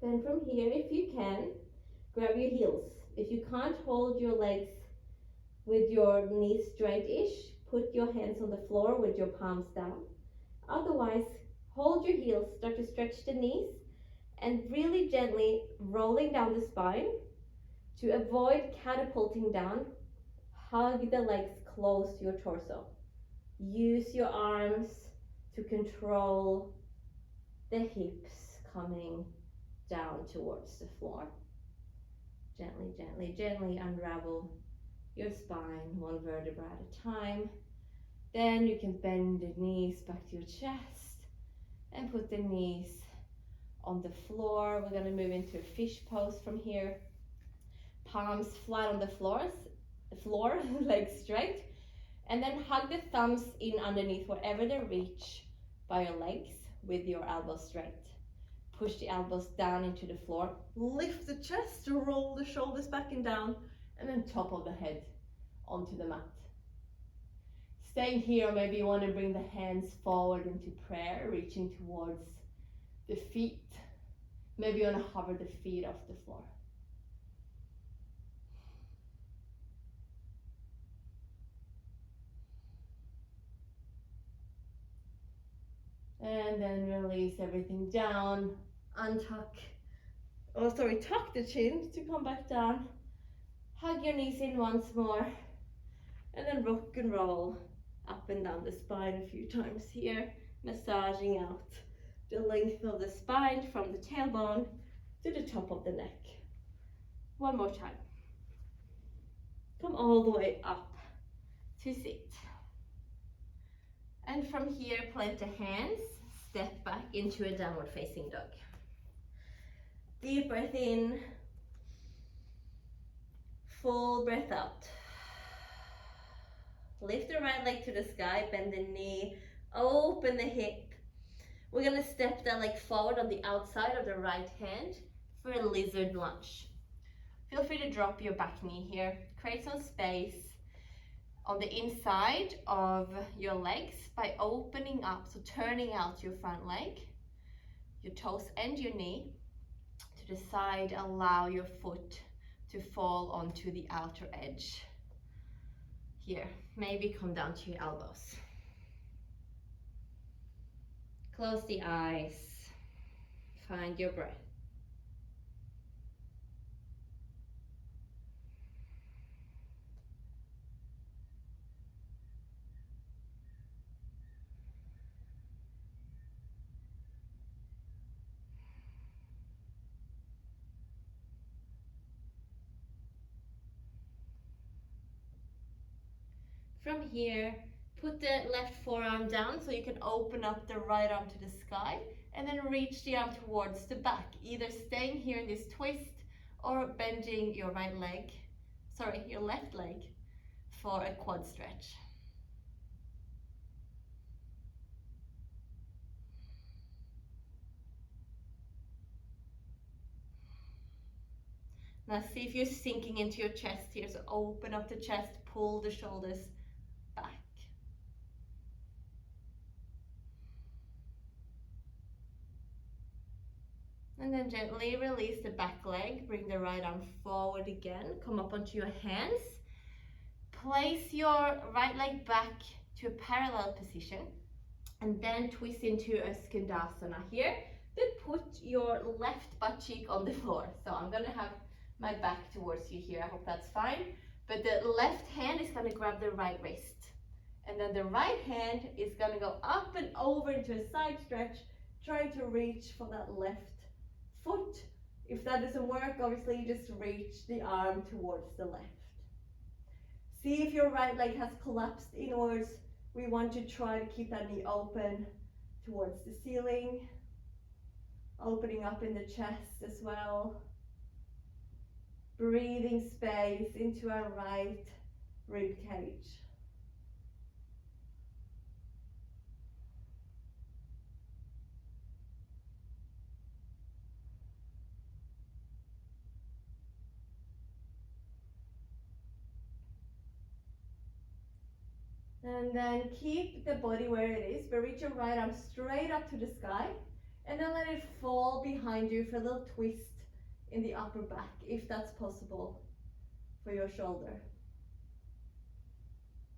Then from here, if you can, grab your heels. If you can't hold your legs with your knees straight-ish, put your hands on the floor with your palms down. Otherwise, hold your heels, start to stretch the knees, and really gently rolling down the spine. To avoid catapulting down, hug the legs close to your torso. Use your arms to control the hips coming down towards the floor. Gently, gently, gently unravel your spine one vertebra at a time. Then you can bend the knees back to your chest and put the knees on the floor. We're going to move into a fish pose from here. Palms flat on the floor, legs straight. And then hug the thumbs in underneath wherever they reach by your legs with your elbows straight. Push the elbows down into the floor. Lift the chest, roll the shoulders back and down, and then top of the head onto the mat. Staying here, maybe you want to bring the hands forward into prayer, reaching towards the feet. Maybe you want to hover the feet off the floor. And then release everything down. Tuck the chin to come back down. Hug your knees in once more. And then rock and roll up and down the spine a few times here. Massaging out the length of the spine from the tailbone to the top of the neck. One more time. Come all the way up to sit. And from here, plant the hands, step back into a downward facing dog. Deep breath in, full breath out. Lift the right leg to the sky, bend the knee, open the hip. We're gonna step that leg forward on the outside of the right hand for a lizard lunge. Feel free to drop your back knee here. Create some space on the inside of your legs by opening up, so turning out your front leg, your toes and your knee to the side. Allow your foot to fall onto the outer edge. Here, maybe come down to your elbows. Close the eyes, find your breath. From here, put the left forearm down so you can open up the right arm to the sky, and then reach the arm towards the back, either staying here in this twist or bending your your left leg for a quad stretch. Now see if you're sinking into your chest here, so open up the chest, pull the shoulders back. And then gently release the back leg, bring the right arm forward again, come up onto your hands. Place your right leg back to a parallel position, and then twist into a skandasana here. Then put your left butt cheek on the floor. So I'm gonna have my back towards you here, I hope that's fine. But the left hand is gonna grab the right wrist. And then the right hand is gonna go up and over into a side stretch, trying to reach for that left foot. If that doesn't work, obviously you just reach the arm towards the left. See if your right leg has collapsed inwards. We want to try to keep that knee open towards the ceiling. Opening up in the chest as well. Breathing space into our right rib cage. And then keep the body where it is, but reach your right arm straight up to the sky, and then let it fall behind you for a little twist in the upper back, if that's possible for your shoulder.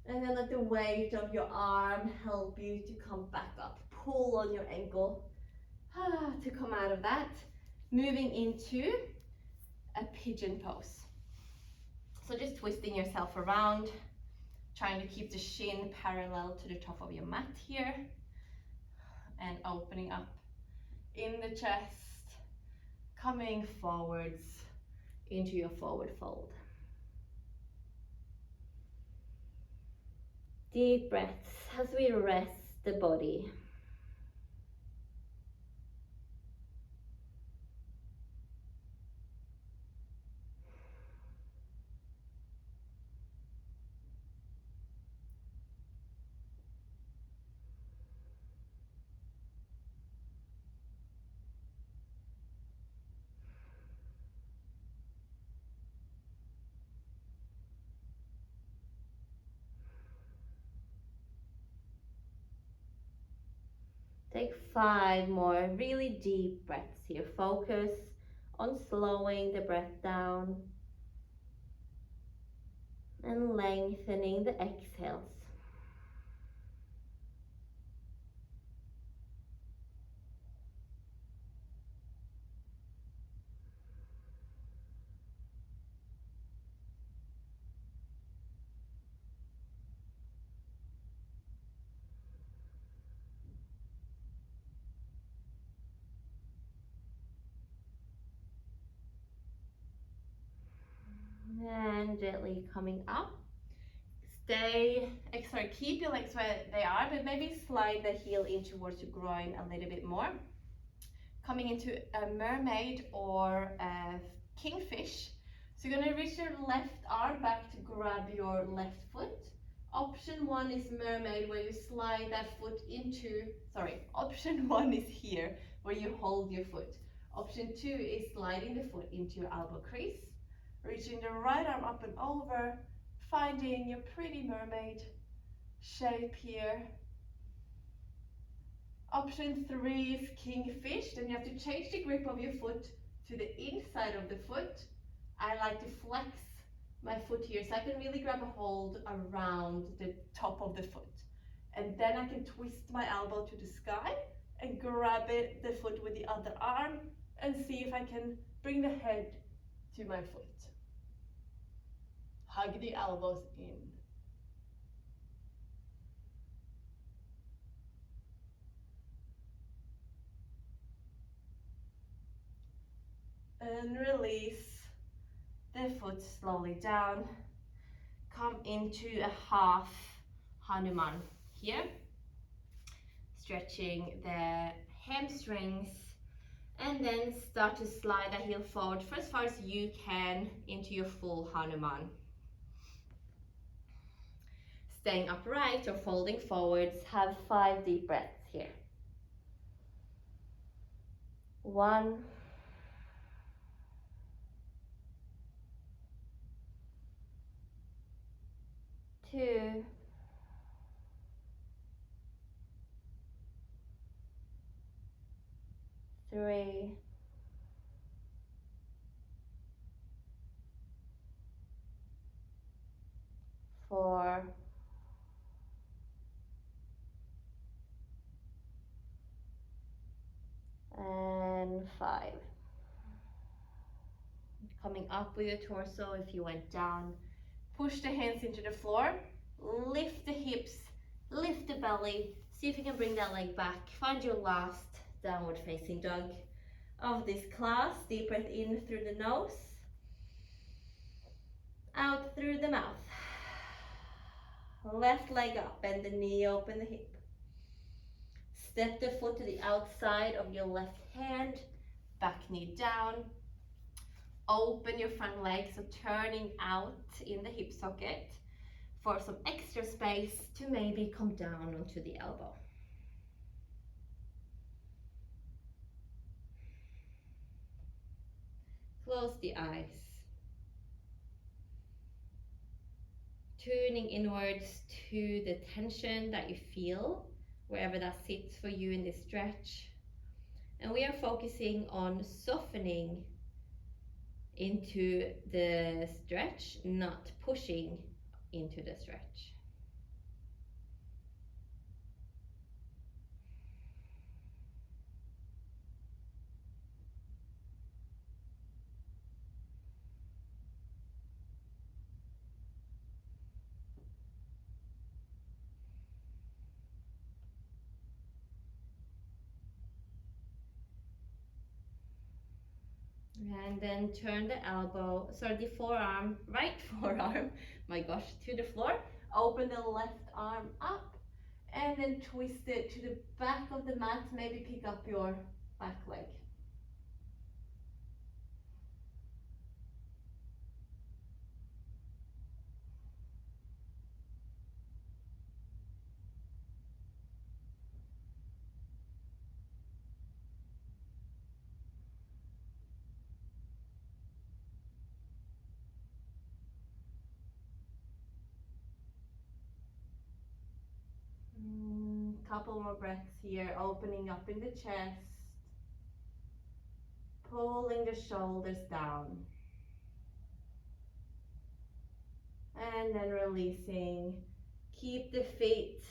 And then let the weight of your arm help you to come back up. Pull on your ankle to come out of that. Moving into a pigeon pose. So just twisting yourself around, trying to keep the shin parallel to the top of your mat here, and opening up in the chest, coming forwards into your forward fold. Deep breaths as we rest the body. Take 5 more really deep breaths here. Focus on slowing the breath down and lengthening the exhales. And gently coming up. Keep your legs where they are, but maybe slide the heel in towards your groin a little bit more. Coming into a mermaid or a kingfish. So you're gonna reach your left arm back to grab your left foot. Option 1 is mermaid, where you slide that foot into, option 1 is here, where you hold your foot. Option 2 is sliding the foot into your elbow crease. Reaching the right arm up and over, finding your pretty mermaid shape here. Option 3 is kingfish, then you have to change the grip of your foot to the inside of the foot, I like to flex my foot here so I can really grab a hold around the top of the foot. And then I can twist my elbow to the sky and grab the foot with the other arm and see if I can bring the head to my foot. Hug the elbows in. And release the foot slowly down. Come into a half Hanuman here. Stretching the hamstrings, and then start to slide the heel forward for as far as you can into your full Hanuman. Staying upright or folding forwards, have 5 deep breaths here. 1, 2, 3, 4, and 5. Coming up with your torso if you went down. Push the hands into the floor. Lift the hips, lift the belly. See if you can bring that leg back. Find your last downward facing dog of this class. Deep breath in through the nose, out through the mouth. Left leg up, bend the knee, open the hip. Step the foot to the outside of your left hand, back knee down. Open your front leg, so turning out in the hip socket for some extra space to maybe come down onto the elbow. Close the eyes. Tuning inwards to the tension that you feel, wherever that sits for you in this stretch. And we are focusing on softening into the stretch, not pushing into the stretch. And then turn the forearm, right forearm, my gosh, to the floor. Open the left arm up and then twist it to the back of the mat. Maybe pick up your back leg. Couple more breaths here, opening up in the chest, pulling the shoulders down, and then releasing. Keep the feet,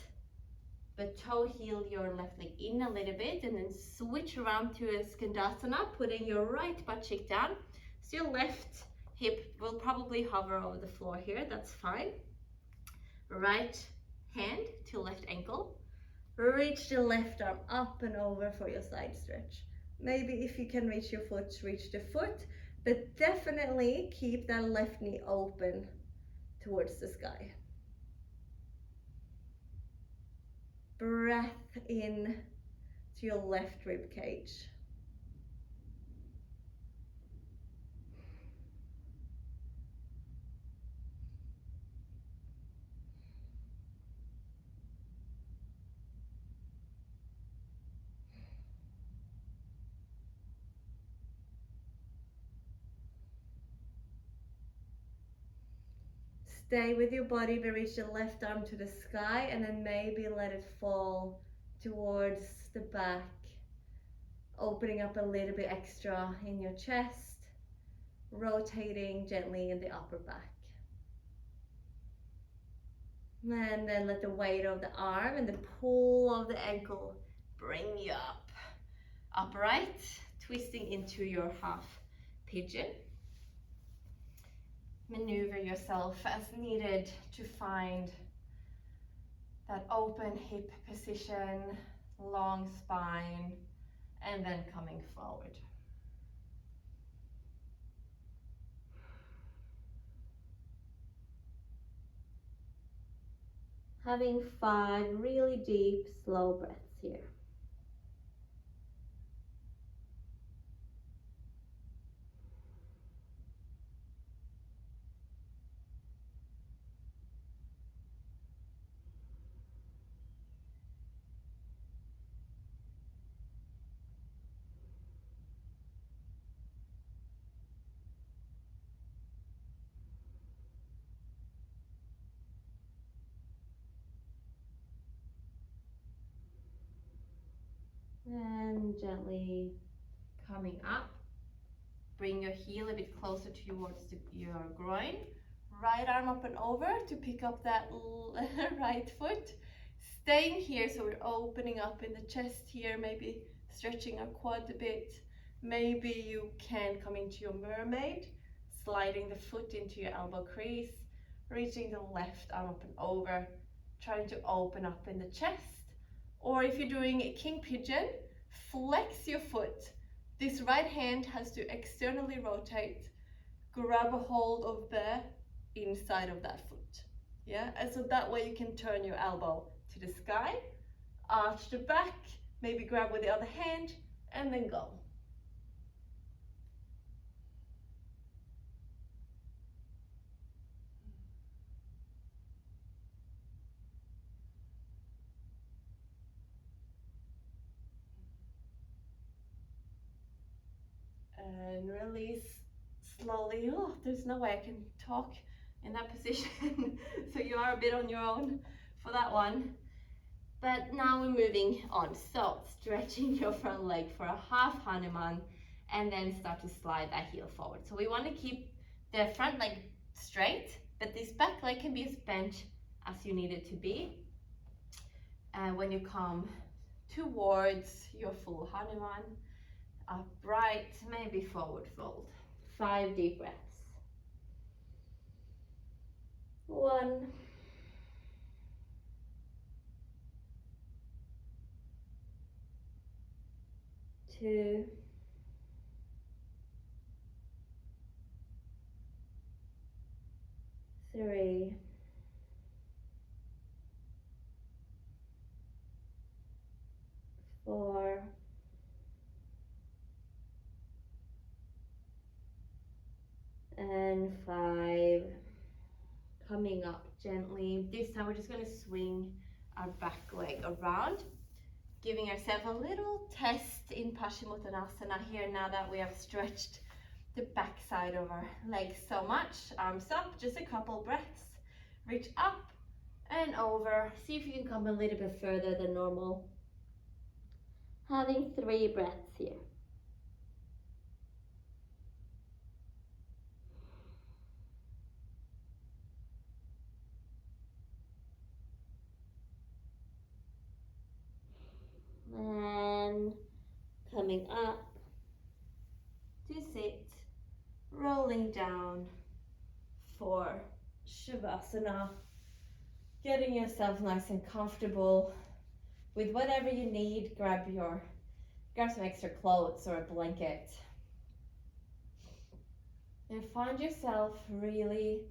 but toe heel your left leg in a little bit, and then switch around to a Skandasana, putting your right butt cheek down. So your left hip will probably hover over the floor here, that's fine. Right hand to left ankle. Reach the left arm up and over for your side stretch. Maybe if you can reach your foot, reach the foot, but definitely keep that left knee open towards the sky. Breath in to your left rib cage. Stay with your body, but reach the left arm to the sky and then maybe let it fall towards the back, opening up a little bit extra in your chest. rotating gently in the upper back. And then let the weight of the arm and the pull of the ankle bring you up. Upright, twisting into your half pigeon. Maneuver yourself as needed to find that open hip position, long spine, and then coming forward. Having 5 really deep, slow breaths here. And gently coming up. Bring your heel a bit closer towards your groin. Right arm up and over to pick up that right foot. Staying here, so we're opening up in the chest here, maybe stretching our quad a bit. Maybe you can come into your mermaid, sliding the foot into your elbow crease, reaching the left arm up and over, trying to open up in the chest. Or if you're doing a king pigeon, flex your foot. This right hand has to externally rotate, grab a hold of the inside of that foot. Yeah, and so that way you can turn your elbow to the sky, arch the back, maybe grab with the other hand, and then go. And release slowly. Oh, there's no way I can talk in that position. So you are a bit on your own for that one. But now we're moving on. So stretching your front leg for a half Hanuman and then start to slide that heel forward. So we want to keep the front leg straight, but this back leg can be as bent as you need it to be. And when you come towards your full Hanuman, upright, maybe forward fold. 5 deep breaths. 1, 2, 3, 4, and 5. Coming up gently. This time we're just going to swing our back leg around, giving ourselves a little test in Paschimottanasana here now that we have stretched the back side of our legs so much. Arms up, just a couple breaths. Reach up and over. See if you can come a little bit further than normal. Having 3 breaths here. And coming up to sit, rolling down for Shavasana, getting yourself nice and comfortable with whatever you need. Grab some extra clothes or a blanket and find yourself really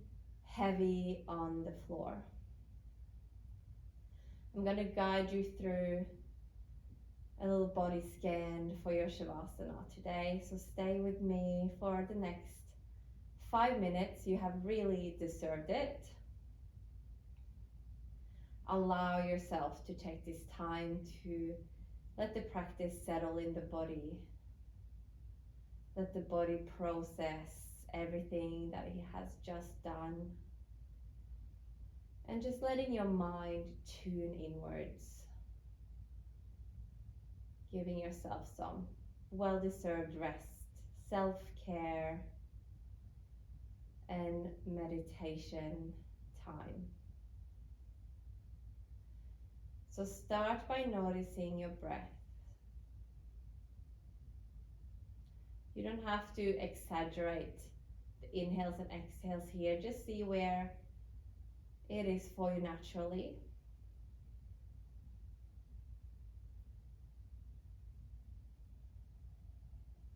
heavy on the floor. I'm going to guide you through a little body scan for your Shavasana today, so stay with me for the next 5 minutes. You have really deserved it. Allow yourself to take this time to let the practice settle in the body. Let the body process everything that it has just done. And just letting your mind tune inwards. Giving yourself some well-deserved rest, self-care, meditation time. So start by noticing your breath. You don't have to exaggerate the inhales and exhales here. Just see where it is for you naturally.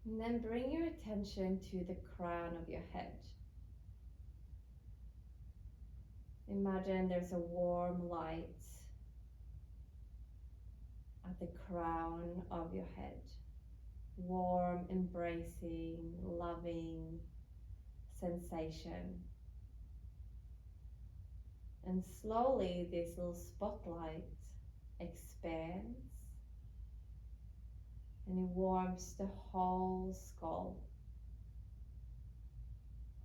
And then bring your attention to the crown of your head. Imagine there's a warm light at the crown of your head. Warm, embracing, loving sensation. And slowly this little spotlight expands and it warms the whole skull,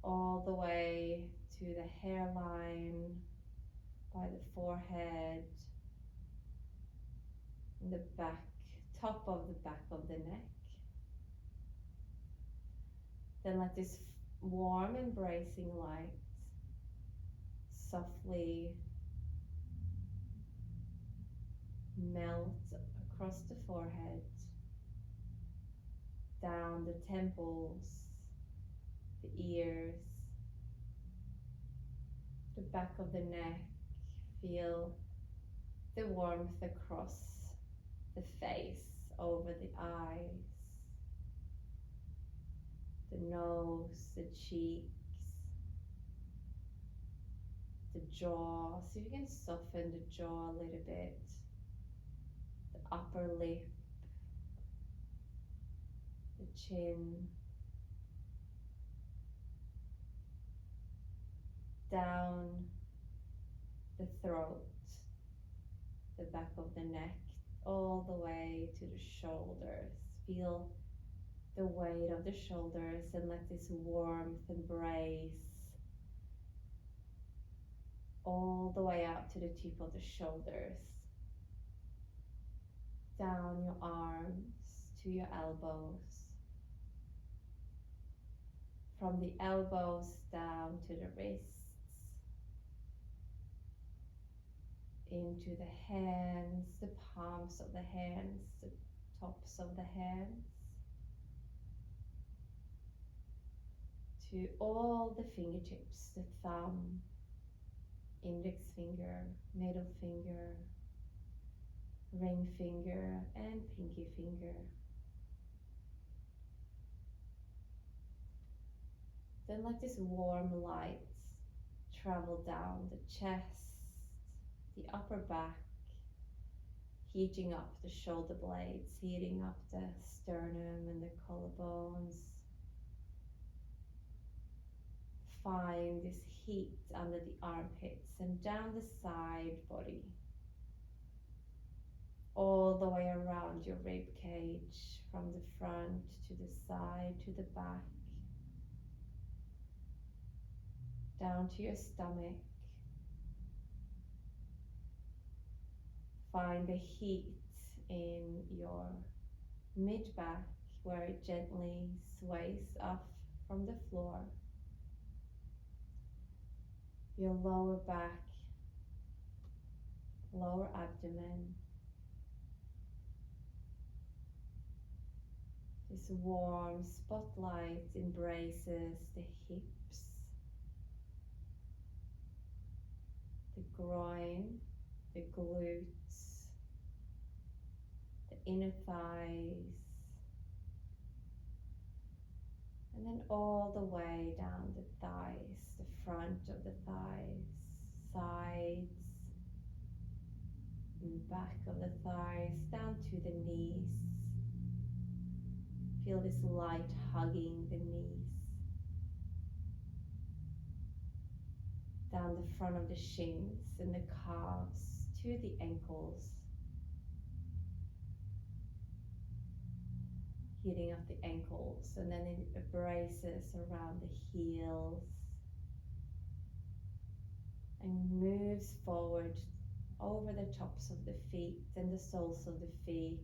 all the way to the hairline, by the forehead, and the back, top of the back of the neck. Then let this warm, embracing light softly melt across the forehead, down the temples, the ears, the back of the neck. Feel the warmth across the face, over the eyes, the nose, the cheeks, the jaw. See if you can soften the jaw a little bit, the upper lip, the chin, down the throat, the back of the neck, all the way to the shoulders. Feel the weight of the shoulders and let this warmth embrace all the way out to the tip of the shoulders, down your arms to your elbows, from the elbows down to the wrists, into the hands, the palms of the hands, the tops of the hands, to all the fingertips, the thumb, index finger, middle finger, ring finger, and pinky finger. Then let this warm light travel down the chest, the upper back, heating up the shoulder blades, heating up the sternum and the collarbones. Find this heat under the armpits and down the side body, all the way around your rib cage, from the front to the side to the back, down to your stomach. Find the heat in your mid-back where it gently sways up from the floor. Your lower back, lower abdomen. This warm spotlight embraces the hips, the groin, the glutes, the inner thighs, and then all the way down the thighs, the front of the thighs, sides, and back of the thighs, down to the knees. Feel this light hugging the knees, down the front of the shins and the calves to the ankles, heating up the ankles, and then it embraces around the heels and moves forward over the tops of the feet and the soles of the feet,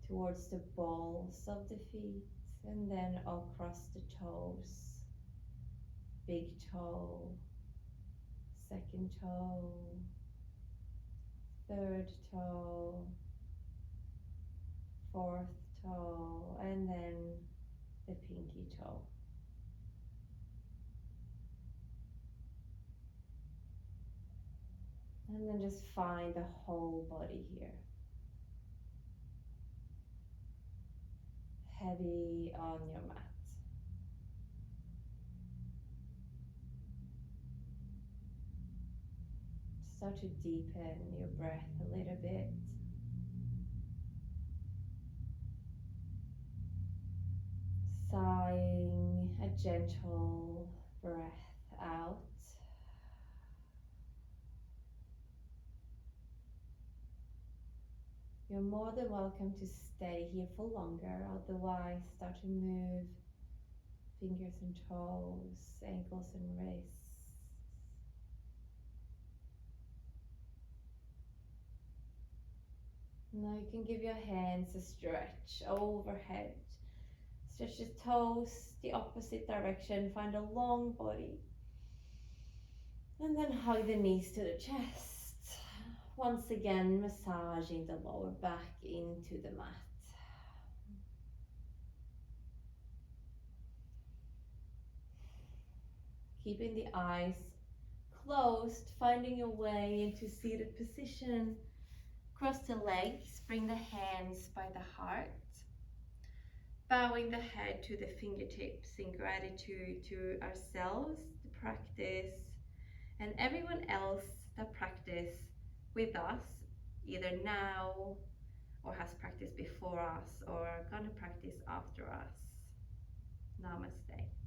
towards the balls of the feet, and then across the toes, big toe, second toe, third toe, fourth toe, and then the pinky toe. And then just find the whole body here. Heavy on your mat. Start to deepen your breath a little bit. Sighing a gentle breath out. You're more than welcome to stay here for longer, otherwise start to move fingers and toes, ankles and wrists. Now you can give your hands a stretch overhead. Stretch the toes the opposite direction, find a long body. And then hug the knees to the chest. Once again, massaging the lower back into the mat. Keeping the eyes closed, finding your way into seated position. Cross the legs, bring the hands by the heart. Bowing the head to the fingertips in gratitude to ourselves, the practice, and everyone else that practice with us, either now or has practiced before us or are gonna practice after us. Namaste.